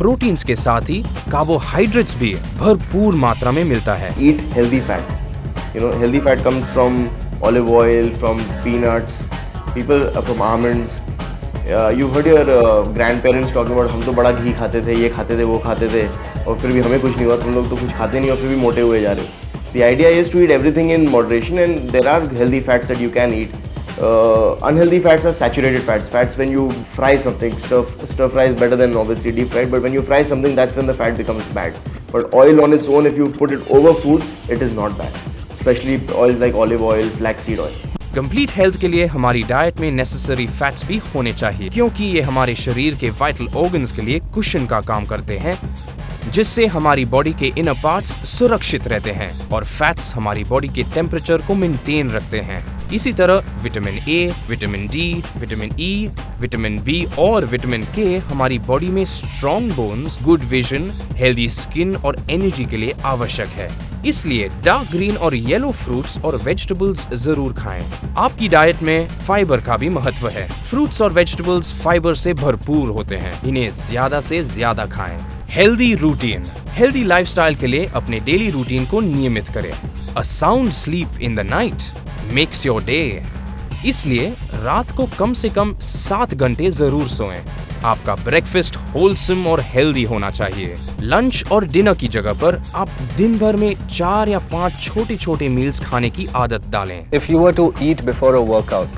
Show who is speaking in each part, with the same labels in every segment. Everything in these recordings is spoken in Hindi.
Speaker 1: प्रोटीन्स के साथ ही कार्बोहाइड्रेट्स भी भरपूर मात्रा में मिलता है।
Speaker 2: Eat healthy fat. You know, healthy fat comes from olive oil, from peanuts, from almonds. You've heard your grandparents talking about हम तो बड़ा घी खाते थे, ये खाते थे, वो खाते थे, और फिर भी हमें कुछ नहीं हुआ। तुम लोग तो कुछ खाते नहीं और फिर भी मोटे हुए जा रहे हो। The idea is to eat everything in moderation, and there are healthy fats that you can eat. Unhealthy fats are saturated fats. Fats when you fry something, stir fry is better than obviously deep fried. But when you fry something, that's when the fat becomes bad. But oil on its own, if you put it over food, it is not bad. Especially oils like olive oil, flaxseed oil.
Speaker 1: Complete health के लिए हमारी डाइट में नेसेसरी फैट्स भी होने चाहिए, क्योंकि ये हमारे शरीर के वाइटल ऑर्गन्स के लिए कुशन का काम करते हैं, जिससे हमारी बॉडी के इनर पार्ट्स सुरक्षित रहते हैं और फैट्स हमारी बॉडी के टेम्परेचर को मेंटेन रखते हैं। इसी तरह vitamin A, vitamin D, vitamin E, vitamin B और विटामिन के हमारी बॉडी में strong bones, good vision, healthy skin और एनर्जी के लिए आवश्यक है। इसलिए डार्क ग्रीन और येलो फ्रूट्स और वेजिटेबल्स जरूर खाएं। आपकी डाइट में फाइबर का भी महत्व है। फ्रूट्स और वेजिटेबल्स फाइबर से भरपूर होते हैं, इन्हें ज्यादा से ज्यादा खाएं। हेल्दी रूटीन, हेल्दी लाइफस्टाइल के लिए अपने डेली रूटीन को नियमित करें। A sound sleep in the night makes your day. इसलिए रात को कम से कम 7 घंटे जरूर सोएं। आपका ब्रेकफास्ट होलसम और हेल्दी होना चाहिए। लंच और डिनर की जगह पर आप दिन भर में 4 या 5 छोटे छोटे मील्स खाने की आदत डालें।
Speaker 3: If you were to eat before a workout,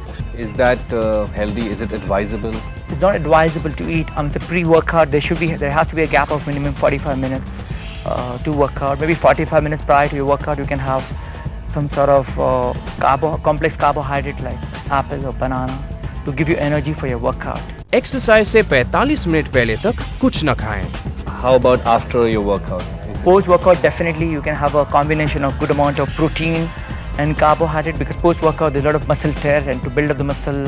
Speaker 3: is that healthy? Is it advisable?
Speaker 4: It's not advisable to eat the pre-workout. There has to be a gap of minimum 45 minutes to work out. Maybe 45 minutes prior to your workout, you can have some sort of complex carbohydrate like apple or banana to give you energy for your workout.
Speaker 1: Exercise से 45 मिनट पहले तक कुछ न खाएं।
Speaker 3: How about after your workout?
Speaker 4: Post-workout, definitely you can have a combination of good amount of protein and carbohydrate, because post-workout there's a lot of muscle tear, and to build up the muscle,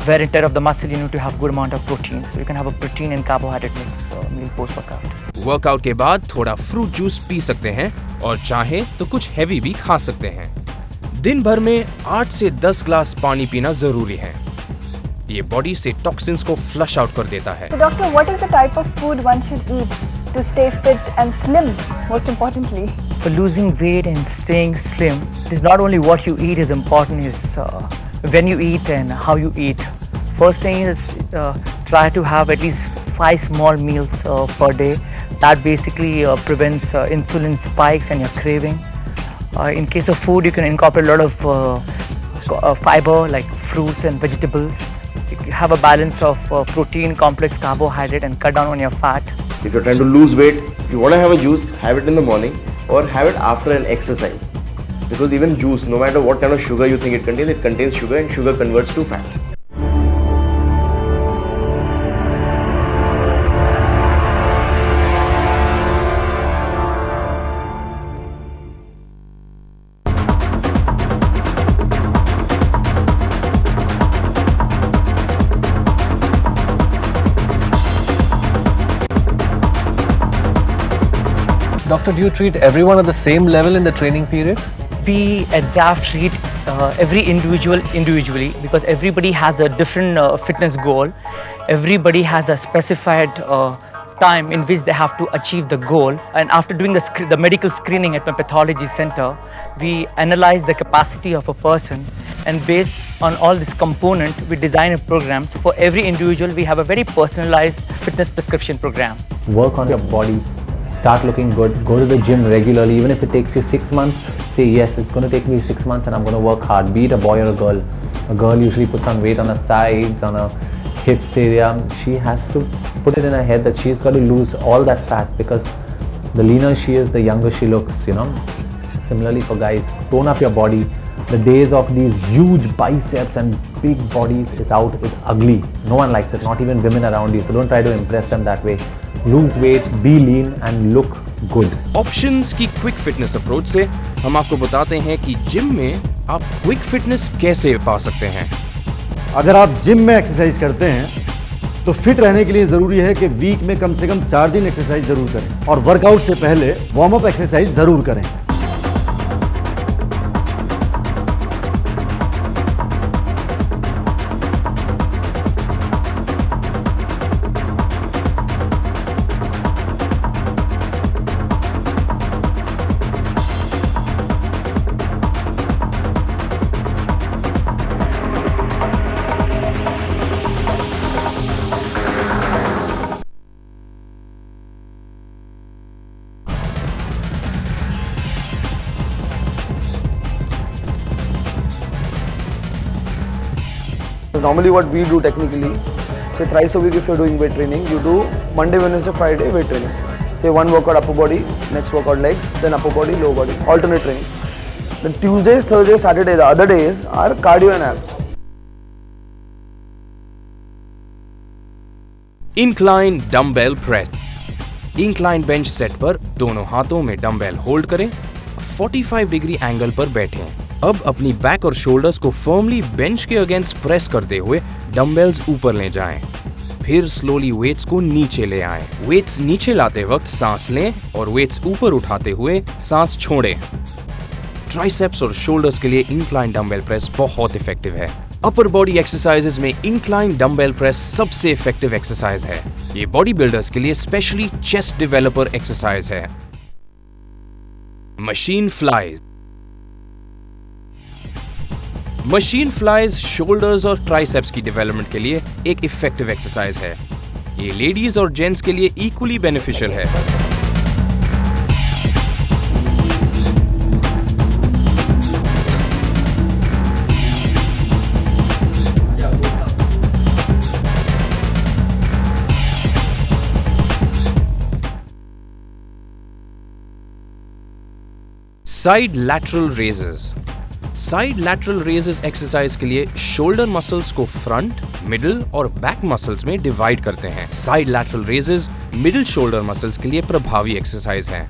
Speaker 4: wear and tear of the muscle, you need to have good amount of protein. So you can have a protein and carbohydrate mix meal post-workout.
Speaker 1: Workout के बाद थोड़ा फ्रूट जूस पी सकते हैं और चाहे तो कुछ हैवी भी खा सकते हैं। दिन भर में 8 से 10 ग्लास पानी पीना जरूरी है। ये बॉडी से टॉक्सिन्स को फ्लश आउट कर देता है।
Speaker 5: So doctor, what is the type of food one should eat to stay fit and slim, most importantly?
Speaker 4: For losing weight and staying slim, it is not only what you eat is important, is when you eat and how you eat. First thing is try to have at least 5 small meals per day. That basically prevents insulin spikes and your craving. In case of food, you can incorporate a lot of fiber like fruits and vegetables. You have a balance of protein, complex carbohydrate, and cut down on your fat.
Speaker 2: If you're trying to lose weight, if you want to have a juice, have it in the morning or have it after an exercise. Because even juice, no matter what kind of sugar you think it contains sugar, and sugar converts to fat.
Speaker 3: Doctor, do you treat everyone at the same level in the training period?
Speaker 4: We at ZAF treat every individual individually, because everybody has a different fitness goal. Everybody has a specified time in which they have to achieve the goal. And after doing the medical screening at my pathology center, we analyze the capacity of a person, and based on all this component, we design a program. So for every individual, we have a very personalized fitness prescription program.
Speaker 6: Work on your body. Start looking good, go to the gym regularly, even if it takes you 6 months, say yes, it's going to take me 6 months and I'm going to work hard, be it a boy or a girl. A girl usually puts on weight on her sides, on her hips area. She has to put it in her head that she's got to lose all that fat, because the leaner she is, the younger she looks, you know. Similarly for guys, tone up your body. The days of these huge biceps and big bodies is out, is ugly. No one likes it, not even women around you, so don't try to impress them that way. Lose weight, be lean and look good.
Speaker 1: Options की क्विक फिटनेस अप्रोच से हम आपको बताते हैं कि जिम में आप क्विक फिटनेस कैसे पा सकते हैं।
Speaker 7: अगर आप जिम में एक्सरसाइज करते हैं तो फिट रहने के लिए ज़रूरी है कि वीक में कम से कम 4 दिन एक्सरसाइज ज़रूर करें, और वर्कआउट से पहले वार्म अप एक्सरसाइज ज़रूर करें।
Speaker 8: Normally what we do technically, say thrice a week if you're doing weight training, you do Monday, Wednesday, Friday weight training. Say one workout upper body, next workout legs, then upper body, lower body, alternate training. Then Tuesdays, Thursdays, Saturday, the other days are cardio and abs.
Speaker 1: Incline dumbbell press. Incline bench set पर दोनों हाथों में डंबेल होल्ड करें, 45 डिग्री एंगल पर बैठें। अब अपनी बैक और शोल्डर्स को फर्मली बेंच के अगेंस्ट प्रेस करते हुए डंबेल्स ऊपर ले जाएं। फिर स्लोली वेट्स को नीचे ले आएं। वेट्स नीचे लाते वक्त सांस लें और वेट्स ऊपर उठाते हुए सांस छोड़ें। ट्राइसेप्स और शोल्डर्स के लिए इंक्लाइन डंबेल प्रेस बहुत इफेक्टिव है। अपर बॉडी एक्सरसाइजेज में इंक्लाइन डंबेल प्रेस सबसे इफेक्टिव एक्सरसाइज है। ये बॉडी बिल्डर्स के लिए स्पेशली चेस्ट डेवलपर एक्सरसाइज है। Machine flies. Machine flies shoulders और ट्राइसेप्स की डेवलपमेंट के लिए एक इफेक्टिव एक्सरसाइज है। ये लेडीज और जेंट्स के लिए इक्वली बेनिफिशियल है। Side lateral raises. Side lateral raises exercise के लिए शोल्डर मसल्स को फ्रंट, मिडिल और बैक मसल्स में डिवाइड करते हैं। Side lateral raises middle shoulder muscles के लिए प्रभावी एक्सरसाइज है।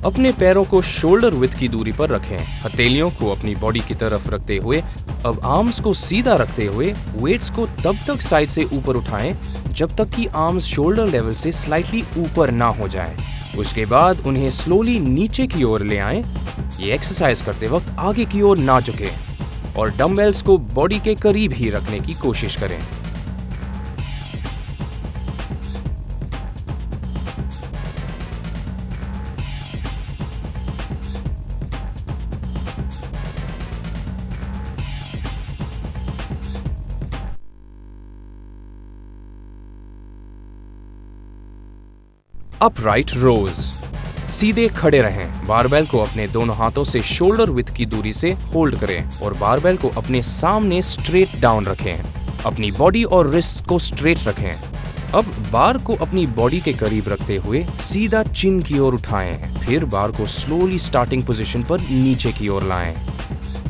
Speaker 1: अपने पैरों को शोल्डर विड्थ की दूरी पर रखें। हथेलियों को अपनी बॉडी की तरफ रखते हुए अब आर्म्स को सीधा रखते हुए वेट्स को तब तक साइड से ऊपर उठाएं जब तक कि आर्म्स शोल्डर लेवल से स्लाइटली ऊपर ना हो जाएं। उसके बाद उन्हें स्लोली नीचे की ओर ले आएं। ये एक्सरसाइज करते वक्त आगे की ओर ना झुकें और डंबेल्स को बॉडी के करीब ही रखने की कोशिश करें। अपराइट रोज। सीधे खड़े रहें। बारबेल को अपने दोनों हाथों से शोल्डर विड्थ की दूरी से होल्ड करें और बारबेल को अपने सामने स्ट्रेट डाउन रखें। अपनी बॉडी और रिस्ट को स्ट्रेट रखें। अब बार को अपनी बॉडी के करीब रखते हुए सीधा चिन की ओर उठाएं। फिर बार को स्लोली स्टार्टिंग पोजीशन पर नीचे की ओर लाएं।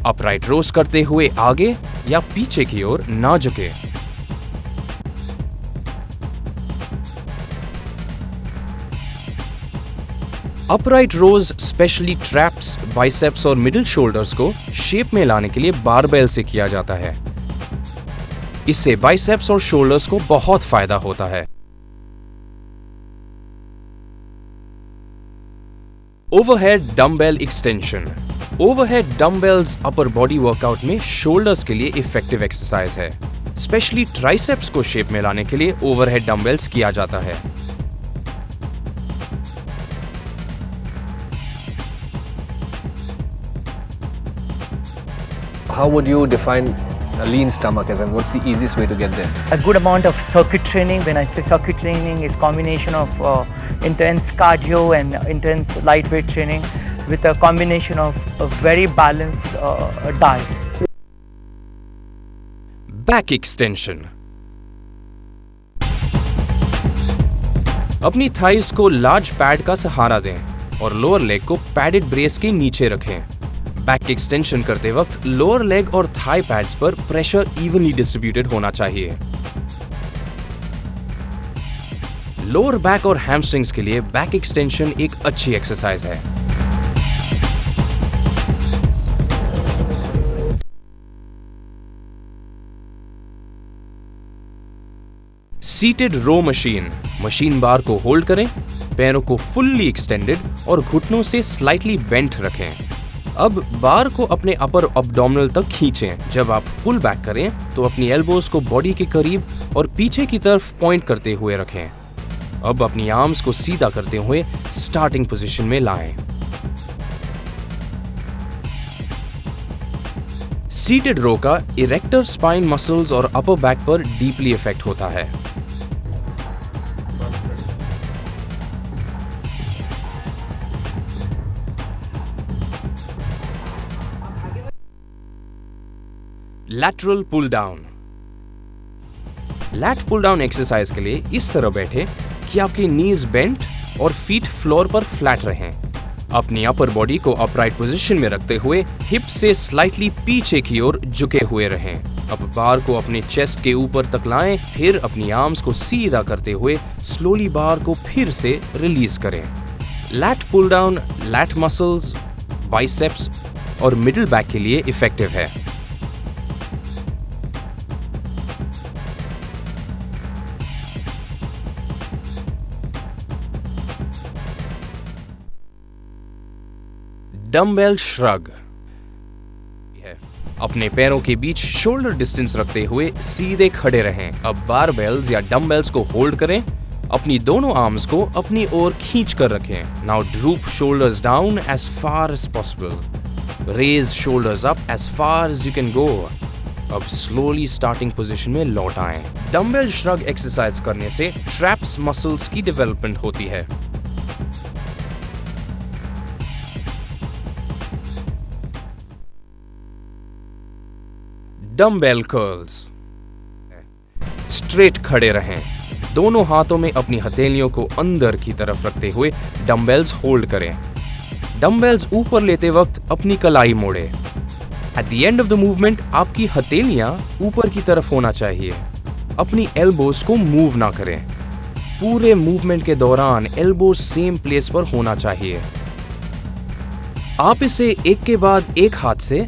Speaker 1: अपराइट रोज करते हुए आगे या पीछे की ओर ना झुकें। अपराइट रोज स्पेशली ट्रैप्स, बाइसेप्स और मिडिल शोल्डर्स को शेप में लाने के लिए बारबेल से किया जाता है। इससे बाइसेप्स और शोल्डर्स को बहुत फायदा होता है। Overhead dumbbell extension. Overhead dumbbells upper body workout में शोल्डर्स के लिए इफेक्टिव एक्सरसाइज है। स्पेशली ट्राइसेप्स को शेप में लाने के लिए ओवरहेड डंबेल्स किया जाता है।
Speaker 3: How would you define a lean stomach as, and what's the easiest way to get there?
Speaker 4: A good amount of circuit training. When I say circuit training, it's combination of intense cardio and intense lightweight training with a combination of a very balanced diet.
Speaker 1: Back extension. अपनी थाइज को लार्ज पैड का सहारा दें और लोअर लेग को पैडेड ब्रेस के नीचे रखें। बैक एक्सटेंशन करते वक्त लोअर लेग और थाई पैड्स पर प्रेशर इवनली डिस्ट्रीब्यूटेड होना चाहिए। लोअर बैक और हैमस्ट्रिंग्स के लिए बैक एक्सटेंशन एक अच्छी एक्सरसाइज है। सीटेड रो मशीन। मशीन बार को होल्ड करें, पैरों को फुल्ली एक्सटेंडेड और घुटनों से स्लाइटली बेंट रखें। अब बार को अपने अपर एब्डोमिनल तक खींचें। जब आप पुल बैक करें तो अपनी एल्बोज को बॉडी के करीब और पीछे की तरफ पॉइंट करते हुए रखें। अब अपनी आर्म्स को सीधा करते हुए स्टार्टिंग पोजीशन में लाएं। सीटेड रो का इरेक्टर स्पाइन मसल्स और अपर बैक पर डीपली इफेक्ट होता है। Lateral pull down. Lat pull down exercise के लिए इस तरह बैठे कि आपके नीज बेंट और फीट फ्लोर पर फ्लैट रहें। अपनी अपर बॉडी को अपराइट पोजीशन में रखते हुए हिप से स्लाइटली पीछे की ओर झुके हुए रहें। अब बार को अपने चेस्ट के ऊपर तक लाएं, फिर अपनी आर्म्स को सीधा करते हुए स्लोली बार को फिर से रिलीज करें। Lat pull down lat muscles, biceps और मिडिल बैक के लिए इफेक्टिव है। डम्बेल श्रग है। अपने पैरों के बीच शोल्डर डिस्टेंस रखते हुए सीधे खड़े रहें। अब बारबेल्स या डम्बेल्स को होल्ड करें, अपनी दोनों आर्म्स को अपनी ओर खींच कर रखें। Now droop shoulders down as far as possible, raise shoulders up as far as you can go. अब स्लोली स्टार्टिंग पोजीशन में लौट आएं। डम्बेल श्रग एक्सरसाइज करने से ट्रैप्स मसल्स की डेवलपमेंट होती है। Dumbbell curls. स्ट्रेट खड़े रहें, दोनों हाथों में अपनी हथेलियों को अंदर की तरफ रखते हुए डम्बेल्स होल्ड करें। डम्बेल्स ऊपर लेते वक्त अपनी कलाई मोड़े। At the end of the movement आपकी हथेलियां ऊपर की तरफ होना चाहिए। अपनी एल्बोज को मूव ना करें। पूरे मूवमेंट के दौरान एल्बोज सेम प्लेस पर होना चाहिए। आप इसे एक के बाद एक हाथ से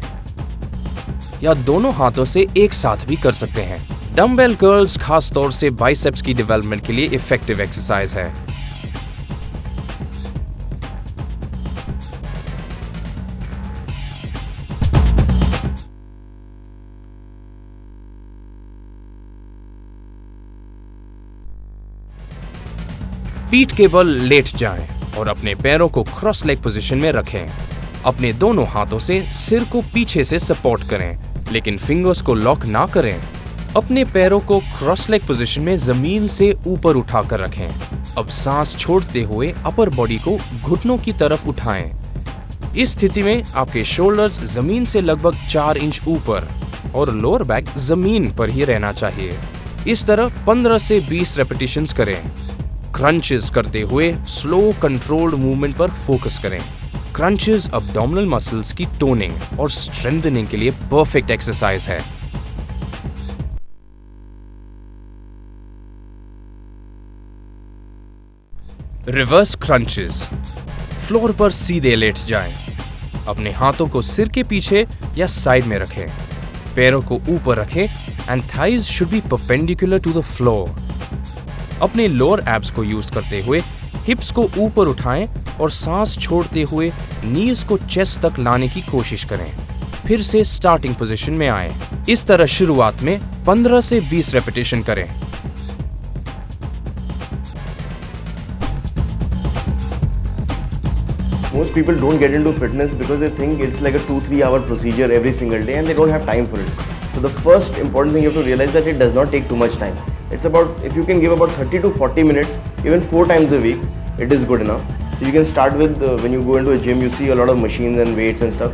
Speaker 1: या दोनों हाथों से एक साथ भी कर सकते हैं। डम्बेल कर्ल्स खास तौर से बाइसेप्स की डेवलपमेंट के लिए इफेक्टिव एक्सरसाइज है। पीठ के बल लेट जाएं और अपने पैरों को क्रॉस लेग पोजीशन में रखें। अपने दोनों हाथों से सिर को पीछे से सपोर्ट करें, लेकिन फिंगर्स को लॉक ना करें। अपने पैरों को क्रॉस लेग पोजीशन में जमीन से ऊपर उठाकर रखें। अब सांस छोड़ते हुए अपर बॉडी को घुटनों की तरफ उठाएं। इस स्थिति में आपके शोल्डर्स जमीन से लगभग 4 इंच ऊपर और लोअर बैक जमीन पर ही रहना चाहिए। इस तरह 15 से 20 रेपिटेशंस करें। क्रंचेस करते हुए स्लो कंट्रोल्ड मूवमेंट पर फोकस करें। क्रंचेस अब्डोमिनल मसल्स की टोनिंग और स्ट्रेंथनिंग के लिए परफेक्ट एक्सरसाइज है। Reverse crunches. फ्लोर पर सीधे लेट जाएं। अपने हाथों को सिर के पीछे या साइड में रखें। पैरों को ऊपर रखें and thighs should be perpendicular to the floor. अपने लोअर एब्स को यूज करते हुए हिप्स को ऊपर उठाएं और सांस छोड़ते हुए नीज को चेस्ट तक लाने की कोशिश करें। फिर से स्टार्टिंग पोजीशन में आएं। इस तरह शुरुआत में 15 से 20 रेपिटेशन करें।
Speaker 2: Most people don't get into fitness because they think it's like a 2-3 hour procedure every single day and they don't have time for it. So the first important thing you have to realize that it does not take too much time. It's about, if you can give about 30 to 40 minutes, even 4 times a week, it is good enough. So you can start with, when you go into a gym, you see a lot of machines and weights and stuff.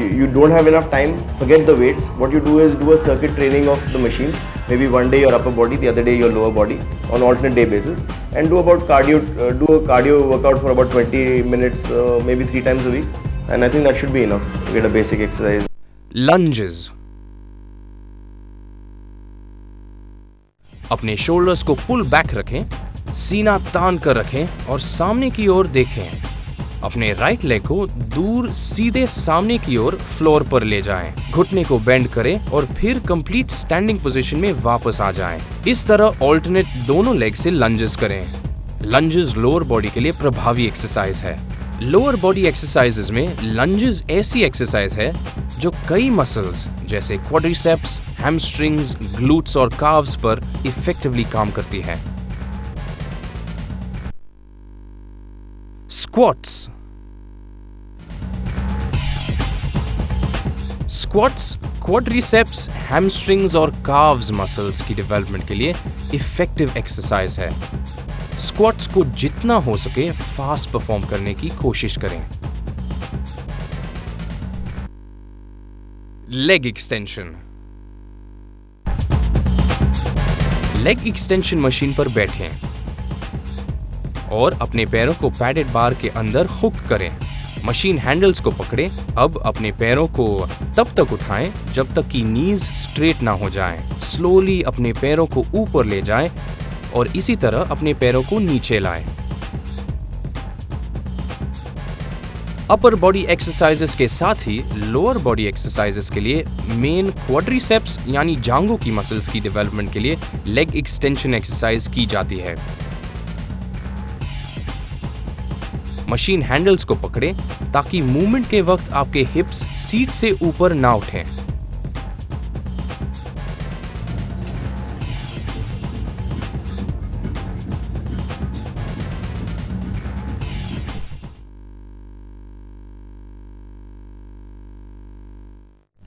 Speaker 2: You don't have enough time, forget the weights. What you do is do a circuit training of the machine. Maybe one day your upper body, the other day your lower body on alternate day basis. And do about cardio, do a cardio workout for about 20 minutes, maybe 3 times a week. And I think that should be enough to get a basic exercise.
Speaker 1: Lunges. अपने शोल्डर्स को पुल बैक रखें, सीना तान कर रखें और सामने की ओर देखें। अपने राइट लेग को दूर सीधे सामने की ओर फ्लोर पर ले जाएं। घुटने को बेंड करें और फिर कंप्लीट स्टैंडिंग पोजीशन में वापस आ जाएं। इस तरह ऑल्टरनेट दोनों लेग से लंजेस करें। लंजेस लोअर बॉडी के लिए प्रभावी एक्सरसाइज है। लोअर बॉडी एक्सरसाइजेज में लंजेस ऐसी एक्सरसाइज है जो कई मसल्स जैसे क्वाड्रिसेप्स, हैमस्ट्रिंग्स, ग्लूट्स और काव्स पर इफेक्टिवली काम करती है। स्क्वाट्स। स्क्वाट्स क्वाड्रिसेप्स, हैमस्ट्रिंग्स और काव्स मसल्स की डेवलपमेंट के लिए इफेक्टिव एक्सरसाइज है। स्क्वाट्स को जितना हो सके फास्ट परफॉर्म करने की कोशिश करें। Leg extension. Leg extension machine पर बैठें और अपने पैरों को पैडेड बार के अंदर हुक करें। मशीन हैंडल्स को पकड़ें। अब अपने पैरों को तब तक उठाएं जब तक कि नीज स्ट्रेट ना हो जाएं। स्लोली अपने पैरों को ऊपर ले जाएं और इसी तरह अपने पैरों को नीचे लाएं। अपर बॉडी एक्सरसाइजेस के साथ ही लोअर बॉडी एक्सरसाइजेस के लिए मेन क्वाड्रिसेप्स यानी जांघों की मसल्स की डेवलपमेंट के लिए लेग एक्सटेंशन एक्सरसाइज की जाती है। मशीन हैंडल्स को पकड़ें ताकि मूवमेंट के वक्त आपके हिप्स सीट से ऊपर ना उठें।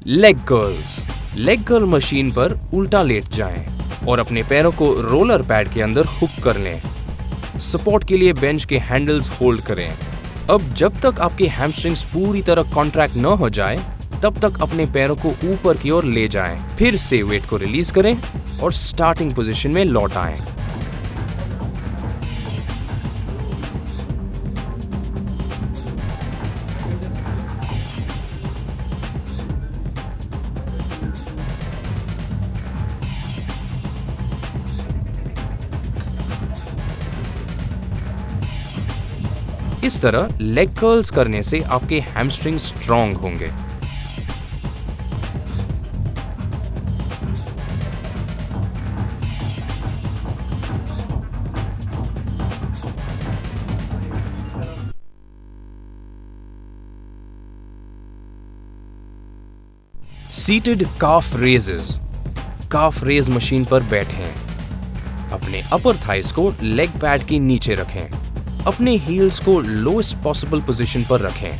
Speaker 1: Leg curls. Leg curl machine पर उल्टा लेट जाएं और अपने पैरों को रोलर पैड के अंदर हुक कर लें। सपोर्ट के लिए बेंच के हैंडल्स होल्ड करें। अब जब तक आपके हैमस्ट्रिंग्स पूरी तरह कॉन्ट्रैक्ट न हो जाए तब तक अपने पैरों को ऊपर की ओर ले जाएं। फिर से वेट को रिलीज करें और स्टार्टिंग पोजीशन में लौट आएं। इस तरह लेग कर्ल्स करने से आपके हैमस्ट्रिंग स्ट्रॉन्ग होंगे। सीटेड काफ रेजेस। काफ रेज मशीन पर बैठें। अपने अपर थाइस को लेग पैड के नीचे रखें। अपने हील्स को लोएस्ट पॉसिबल पोजीशन पर रखें।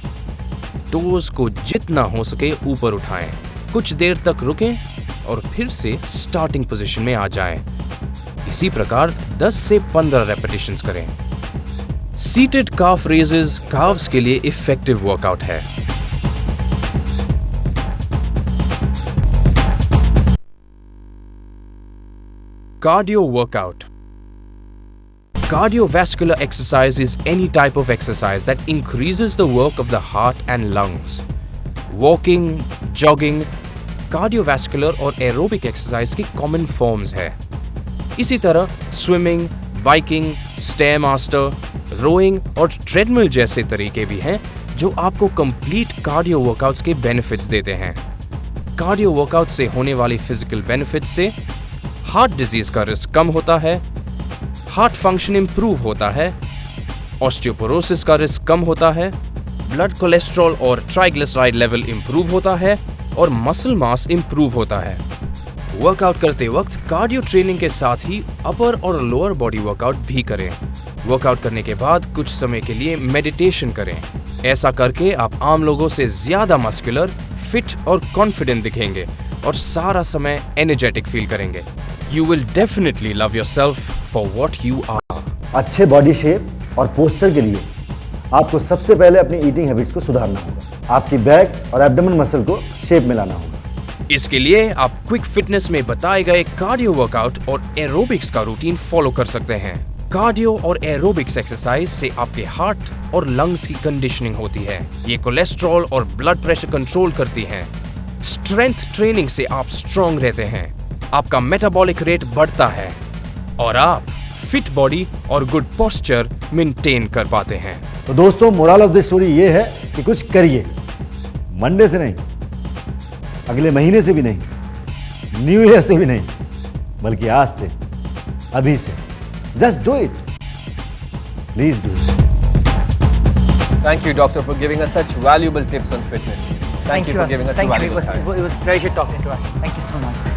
Speaker 1: टोज को जितना हो सके ऊपर उठाएं। कुछ देर तक रुकें और फिर से स्टार्टिंग पोजीशन में आ जाएं। इसी प्रकार 10 से 15 रेपिटेशंस करें। सीटेड काफ रेजेस काफ्स के लिए इफेक्टिव वर्कआउट है। Cardio workout. Cardiovascular exercise is any type of exercise that increases the work of the heart and lungs. Walking, jogging, cardiovascular और aerobic exercise की common forms है। इसी तरह swimming, biking, stairmaster, rowing और treadmill जैसे तरीके भी हैं जो आपको complete cardio workouts के benefits देते हैं। Cardio workout से होने वाली physical benefits से heart disease का रिस्क कम होता है, हार्ट फंक्शन इंप्रूव होता है, ऑस्टियोपोरोसिस का रिस्क कम होता है, ब्लड कोलेस्ट्रॉल और ट्राइग्लिसराइड लेवल इंप्रूव होता है और मसल मास इंप्रूव होता है। वर्कआउट करते वक्त कार्डियो ट्रेनिंग के साथ ही अपर और लोअर बॉडी वर्कआउट भी करें। वर्कआउट करने के बाद कुछ समय के लिए मेडिटेशन करें। ऐसा करके आप आम लोगों से ज्यादा मस्कुलर, फिट और कॉन्फिडेंट दिखेंगे और सारा समय एनर्जेटिक फील करेंगे। You will definitely love yourself for what you are.
Speaker 7: अच्छे बॉडी शेप और पोस्चर के लिए आपको सबसे पहले अपनी ईटिंग हैबिट्स को सुधारना होगा। आपकी बैक और एब्डोमेन मसल को शेप में लाना होगा।
Speaker 1: इसके लिए आप क्विक फिटनेस में बताए गए कार्डियो वर्कआउट और एरोबिक्स का रूटीन फॉलो कर सकते हैं। कार्डियो और एरोबिक्स एक्सरसाइज से आपके हार्ट और लंग्स की कंडीशनिंग होती है। ये कोलेस्ट्रॉल और ब्लड प्रेशर कंट्रोल करती हैं। स्ट्रेंथ ट्रेनिंग से आप स्ट्रॉन्ग रहते हैं, आपका मेटाबॉलिक रेट बढ़ता है और आप फिट बॉडी और गुड पोस्चर मेंटेन कर पाते हैं।
Speaker 7: तो दोस्तों, मोरल ऑफ द स्टोरी ये है कि कुछ करिए। मंडे से नहीं, अगले महीने से भी नहीं, न्यू ईयर से भी नहीं, बल्कि आज से, अभी से। Just do it. Please do it.
Speaker 3: Thank you, doctor, for giving us such valuable tips on fitness. Thank you for giving us
Speaker 4: Thank you.
Speaker 3: valuable time.
Speaker 4: It was a pleasure talking to us. Thank you so much.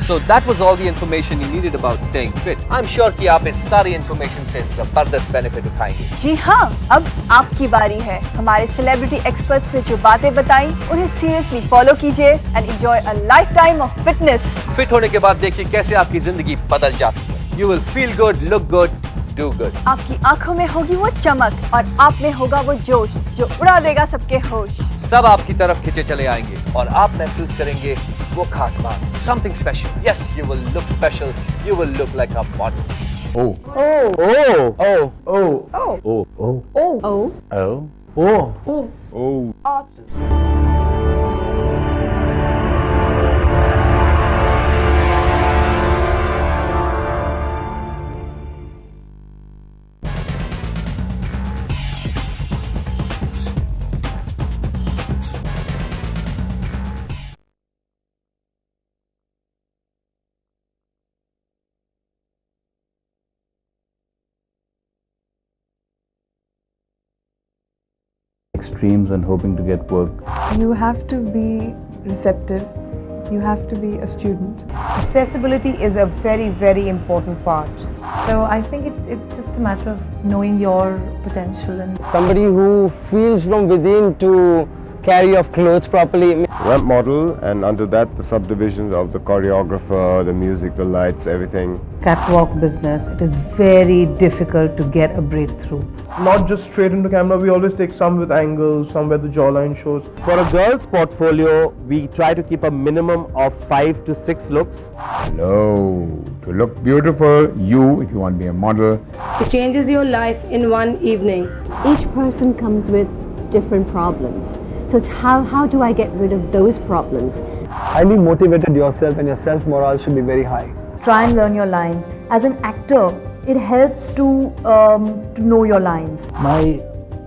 Speaker 3: So that was all the information you needed about staying fit. I'm sure कि आप इस सारी information से जबरदस्त benefit उठाएंगे।
Speaker 5: जी हाँ, अब आपकी बारी है। हमारे सेलिब्रिटी एक्सपर्ट्स ने जो बातें बताई उन्हें सीरियसली फॉलो कीजिए and enjoy a life time of fitness.
Speaker 3: Fit होने के बाद देखिए कैसे आपकी जिंदगी बदल जाती है। You will feel good, look good do good.
Speaker 5: आपकी आंखों में होगी वो चमक और आप में होगा वो जोश जो उड़ा देगा सबके होश।
Speaker 3: सब आपकी तरफ खिंचे चले आएंगे और आप महसूस करेंगे वो खास बात, something special. Yes, you will look special. You will look like a model.
Speaker 6: Oh.
Speaker 8: Oh.
Speaker 6: Oh.
Speaker 8: Oh. Oh.
Speaker 6: Oh. Oh.
Speaker 5: Oh.
Speaker 6: Oh. Oh.
Speaker 8: Oh.
Speaker 6: Oh. Extremes and hoping to get work.
Speaker 9: You have to be receptive. You have to be a student.
Speaker 10: Accessibility is a very, very important part.
Speaker 9: So I think it's just a matter of knowing your potential and
Speaker 8: Somebody who feels from within to carry off clothes properly.
Speaker 11: Ramp model, and under that the subdivisions of the choreographer, the music, the lights, everything.
Speaker 10: Catwalk business, it is very difficult to get a breakthrough.
Speaker 8: Not just straight into camera, we always take some with angles, some where the jawline shows.
Speaker 12: For a girl's portfolio, we try to keep a minimum of 5 to 6 looks.
Speaker 11: Hello. To look beautiful, if you want to be a model.
Speaker 13: It changes your life in one evening.
Speaker 14: Each person comes with different problems. So it's how do I get rid of those problems?
Speaker 8: Highly motivated yourself and your self-morale should be very high.
Speaker 10: Try and learn your lines. As an actor, it helps to know your lines.
Speaker 15: My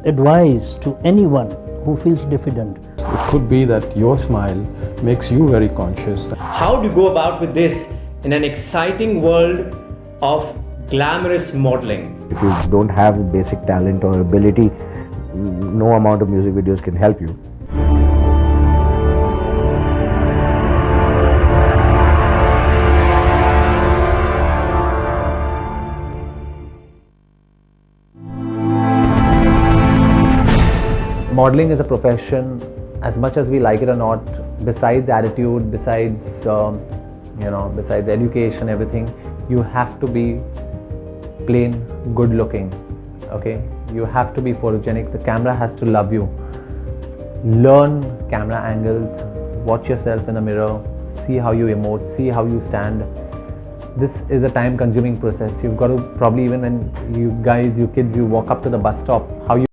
Speaker 15: advice to anyone who feels diffident.
Speaker 16: It could be that your smile makes you very conscious.
Speaker 17: How to go about with this in an exciting world of glamorous modeling?
Speaker 18: If you don't have basic talent or ability, no amount of music videos can help you.
Speaker 6: Modeling is a profession, as much as we like it or not, besides attitude, besides besides education, everything, you have to be plain good looking. Okay, you have to be photogenic. The camera has to love you. Learn camera angles, watch yourself in the mirror, see how you emote, see how you stand. This is a time consuming process. You've got to probably, even when you kids, you walk up to the bus stop, how you